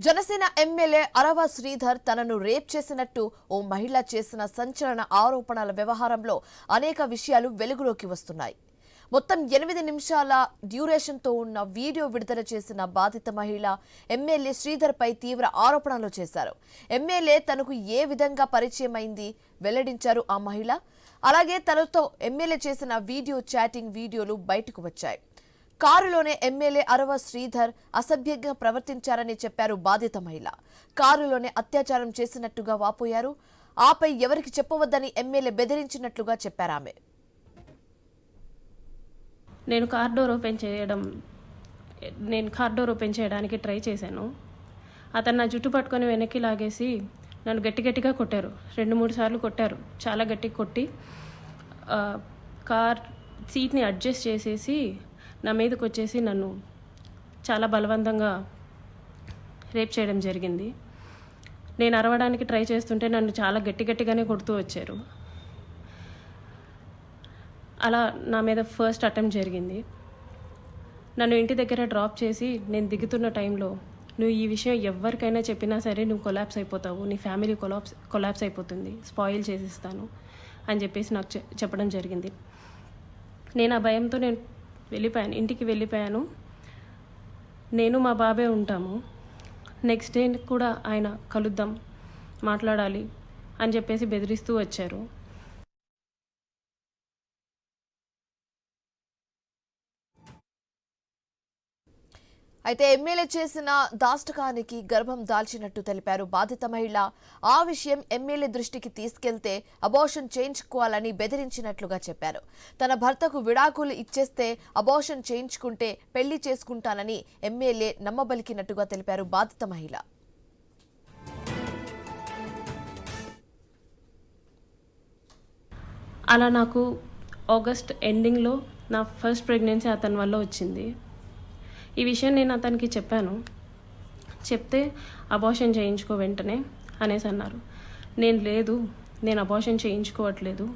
Janasena MLA అరవ శ్రీధర్ తనను rape చేసినట్టు ఓ మహిళ చేసిన సంచలన ఆరోపణల వ్యవహారంలో అనేక విషయాలు వెలుగులోకి వస్తున్నాయి. మొత్తం 8 నిమిషాల డ్యూరేషన్తో ఉన్న వీడియో విడుదల చేసిన బాధిత మహిళ ఎమ్మెల్యే శ్రీధర్ పై తీవ్ర ఆరోపణలు చేశారు. ఎమ్మెల్యే తనకు ఏ విధంగా పరిచయం అయింది వెల్లడించారు ఆ మహిళ. అలాగే తనతో ఎమ్మెల్యే చేసిన వీడియో చాటింగ్ వీడియోలు బయటకు వచ్చాయి. కారులోనే ఎమ్మెల్యే అరవ శ్రీధర్ అసభ్యంగా ప్రవర్తించారని చెప్పారు బాధిత మహిళ. కారులోనే అత్యాచారం చేసినట్టుగా వాపోయారు. ఆపై ఎవరికి చెప్పవద్దని ఎమ్మెల్యే బెదిరించినట్లుగా చెప్పారామె. నేను కార్ డోర్ ఓపెన్ చేయడానికి ట్రై చేశాను. అతను నా జుట్టు పట్టుకొని వెనక్కి లాగేసి నన్ను గట్టిగా కొట్టారు. 2-3 సార్లు కొట్టారు. చాలా గట్టిగా కొట్టి కార్ సీట్ని అడ్జస్ట్ చేసేసి నా మీదకి వచ్చేసి నన్ను చాలా బలవంతంగా రేప్ చేయడం జరిగింది. నేను అరవడానికి ట్రై చేస్తుంటే నన్ను చాలా గట్టిగానే కొడుతూ వచ్చారు. అలా నా మీద ఫస్ట్ అటెంప్ట్ జరిగింది. నన్ను ఇంటి దగ్గర డ్రాప్ చేసి నేను దిగుతున్న టైంలో, నువ్వు ఈ విషయం ఎవరికైనా చెప్పినా సరే నువ్వు కొలాప్స్ అయిపోతావు, నీ ఫ్యామిలీ కొలాప్స్ అయిపోతుంది, స్పాయిల్ చేసిస్తాను అని చెప్పేసి నాకు చెప్పడం జరిగింది. నేను ఆ భయంతో ఇంటికి వెళ్ళిపోయాను. నేను మా బాబాయ్ ఉంటాము. నెక్స్ట్ డే కూడా ఆయన కలుద్దాం, మాట్లాడాలి అని చెప్పేసి బెదిరిస్తూ వచ్చారు. అయితే ఎమ్మెల్యే చేసిన దాష్టకానికి గర్భం దాల్చినట్టు తెలిపారు బాధిత మహిళ. ఆ విషయం ఎమ్మెల్యే దృష్టికి తీసుకెళ్తే అబార్షన్ చేయించుకోవాలని బెదిరించినట్లుగా చెప్పారు. తన భర్తకు విడాకులు ఇచ్చేస్తే అబార్షన్ చేయించుకుంటే పెళ్లి చేసుకుంటానని ఎమ్మెల్యే నమ్మబలికినట్టుగా తెలిపారు బాధిత మహిళ. అలా నాకు ఆగస్ట్ ఎండింగ్లో నా ఫస్ట్ ప్రెగ్నెన్సీ అతని వల్ల వచ్చింది. ఈ విషయం నేను అతనికి చెప్పాను. చెప్తే అబార్షన్ చేయించుకో వెంటనే అనేసి అన్నారు. నేను అబార్షన్ చేయించుకోవట్లేదు,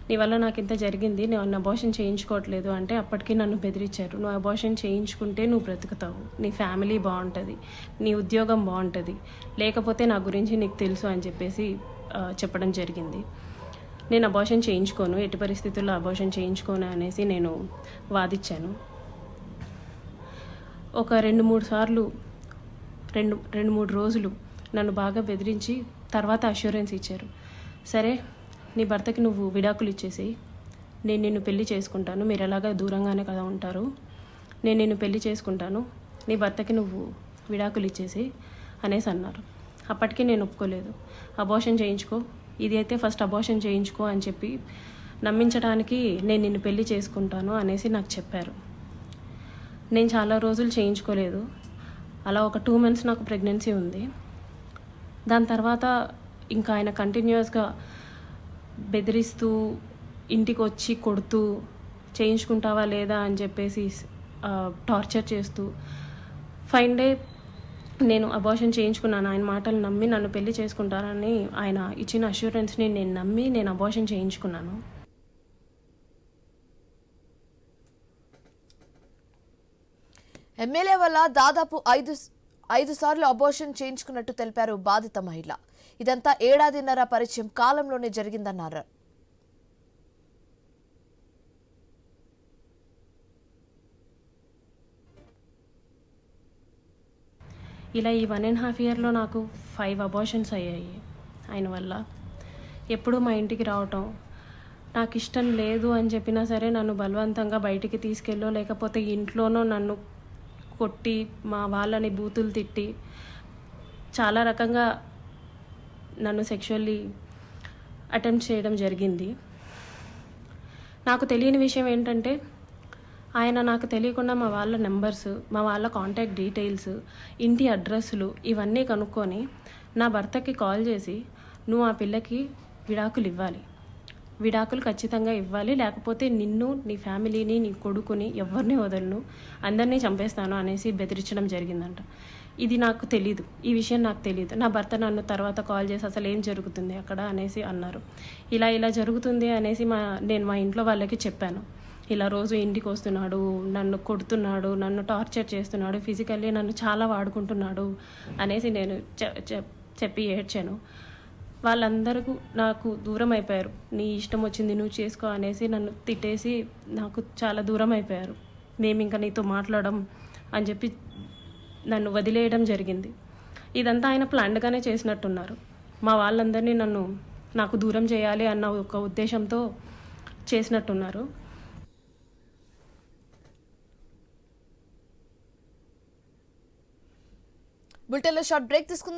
నీ వల్ల నాకు ఇంత జరిగింది, నేను అబార్షన్ చేయించుకోవట్లేదు అంటే అప్పటికి నన్ను బెదిరించారు. నువ్వు అబార్షన్ చేయించుకుంటే నువ్వు బ్రతుకుతావు, నీ ఫ్యామిలీ బాగుంటుంది, నీ ఉద్యోగం బాగుంటుంది, లేకపోతే నా గురించి నీకు తెలుసు అని చెప్పేసి చెప్పడం జరిగింది. నేను అబార్షన్ చేయించుకోను, ఎట్టి పరిస్థితుల్లో అబార్షన్ చేయించుకోను అనేసి నేను వాదించాను. ఒక 2-3 సార్లు 2-3 రోజులు నన్ను బాగా బెదిరించి తర్వాత అష్యూరెన్స్ ఇచ్చారు. సరే, నీ భర్తకి నువ్వు విడాకులు ఇచ్చేసి నేను నిన్ను పెళ్లి చేసుకుంటాను, మీరు ఎలాగా దూరంగానే కదా ఉంటారు, నేను నిన్ను పెళ్లి చేసుకుంటాను, నీ భర్తకి నువ్వు విడాకులు ఇచ్చేసి అనేసి అన్నారు. అప్పటికి నేను ఒప్పుకోలేదు. అబార్షన్ చేయించుకో, ఇది అయితే ఫస్ట్ అబార్షన్ చేయించుకో అని చెప్పి నమ్మించడానికి నేను నిన్ను పెళ్లి చేసుకుంటాను అనేసి నాకు చెప్పారు. నేను చాలా రోజులు చేయించుకోలేదు. అలా ఒక 2 months నాకు ప్రెగ్నెన్సీ ఉంది. దాని తర్వాత ఇంకా ఆయన కంటిన్యూస్గా బెదిరిస్తూ ఇంటికి వచ్చి కొడుతూ చేయించుకుంటావా లేదా అని చెప్పేసి టార్చర్ చేస్తూ ఫైన్ డే నేను అబార్షన్ చేయించుకున్నాను. ఆయన మాటలు నమ్మి నన్ను పెళ్లి చేసుకుంటారని ఆయన ఇచ్చిన అష్యూరెన్స్ని నేను నమ్మి నేను అబార్షన్ చేయించుకున్నాను. ఎమ్మెల్యే వల్ల దాదాపు 5 సార్లు అబార్షన్ చేయించుకున్నట్టు తెలిపారు బాధిత మహిళ. ఇదంతా 1.5 పరిచయం కాలంలోనే జరిగిందన్నారు. ఇలా ఈ 1.5 yearలో నాకు 5 అబార్షన్స్ అయ్యాయి ఆయన వల్ల. ఎప్పుడూ మా ఇంటికి రావటం, నాకు ఇష్టం లేదు అని చెప్పినా సరే నన్ను బలవంతంగా బయటికి తీసుకెళ్ళో లేకపోతే ఇంట్లోనో నన్ను కొట్టి మా వాళ్ళని బూతులు తిట్టి చాలా రకంగా నన్ను సెక్షువల్లీ అటెంప్ట్ చేయడం జరిగింది. నాకు తెలియని విషయం ఏంటంటే ఆయన నాకు తెలియకుండా మా వాళ్ళ నెంబర్స్, మా వాళ్ళ కాంటాక్ట్ డీటెయిల్స్, ఇంటి అడ్రస్లు ఇవన్నీ కనుక్కొని నా భర్తకి కాల్ చేసి నువ్వు ఆ పిల్లకి విడాకులు ఖచ్చితంగా ఇవ్వాలి, లేకపోతే నిన్ను, నీ ఫ్యామిలీని, నీ కొడుకుని ఎవరిని వదలను, అందరినీ చంపేస్తాను అనేసి బెదిరించడం జరిగిందంట. ఇది నాకు తెలీదు, ఈ విషయం నాకు తెలీదు. నా భర్త నన్ను తర్వాత కాల్ చేసి అసలు ఏం జరుగుతుంది అక్కడ అనేసి అన్నారు. ఇలా జరుగుతుంది అనేసి నేను మా ఇంట్లో వాళ్ళకి చెప్పాను. ఇలా రోజు ఇంటికి వస్తున్నాడు, నన్ను కొడుతున్నాడు, నన్ను టార్చర్ చేస్తున్నాడు, ఫిజికల్లీ నన్ను చాలా వాడుకుంటున్నాడు అనేసి నేను చెప్పి ఏడ్చాను. వాళ్ళందరూ నాకు దూరం అయిపోయారు. నీ ఇష్టం వచ్చింది నువ్వు చేసుకో అనేసి నన్ను తిట్టేసి నాకు చాలా దూరం అయిపోయారు. మేము ఇంకా నీతో మాట్లాడడం అని చెప్పి నన్ను వదిలేయడం జరిగింది. ఇదంతా ఆయన ప్లాన్డ్గానే చేసినట్టున్నారు. మా వాళ్ళందరినీ నాకు దూరం చేయాలి అన్న ఒక ఉద్దేశంతో చేసినట్టున్నారు. బులెటిన్లో షార్ట్ బ్రేక్ తీసుకుందాం.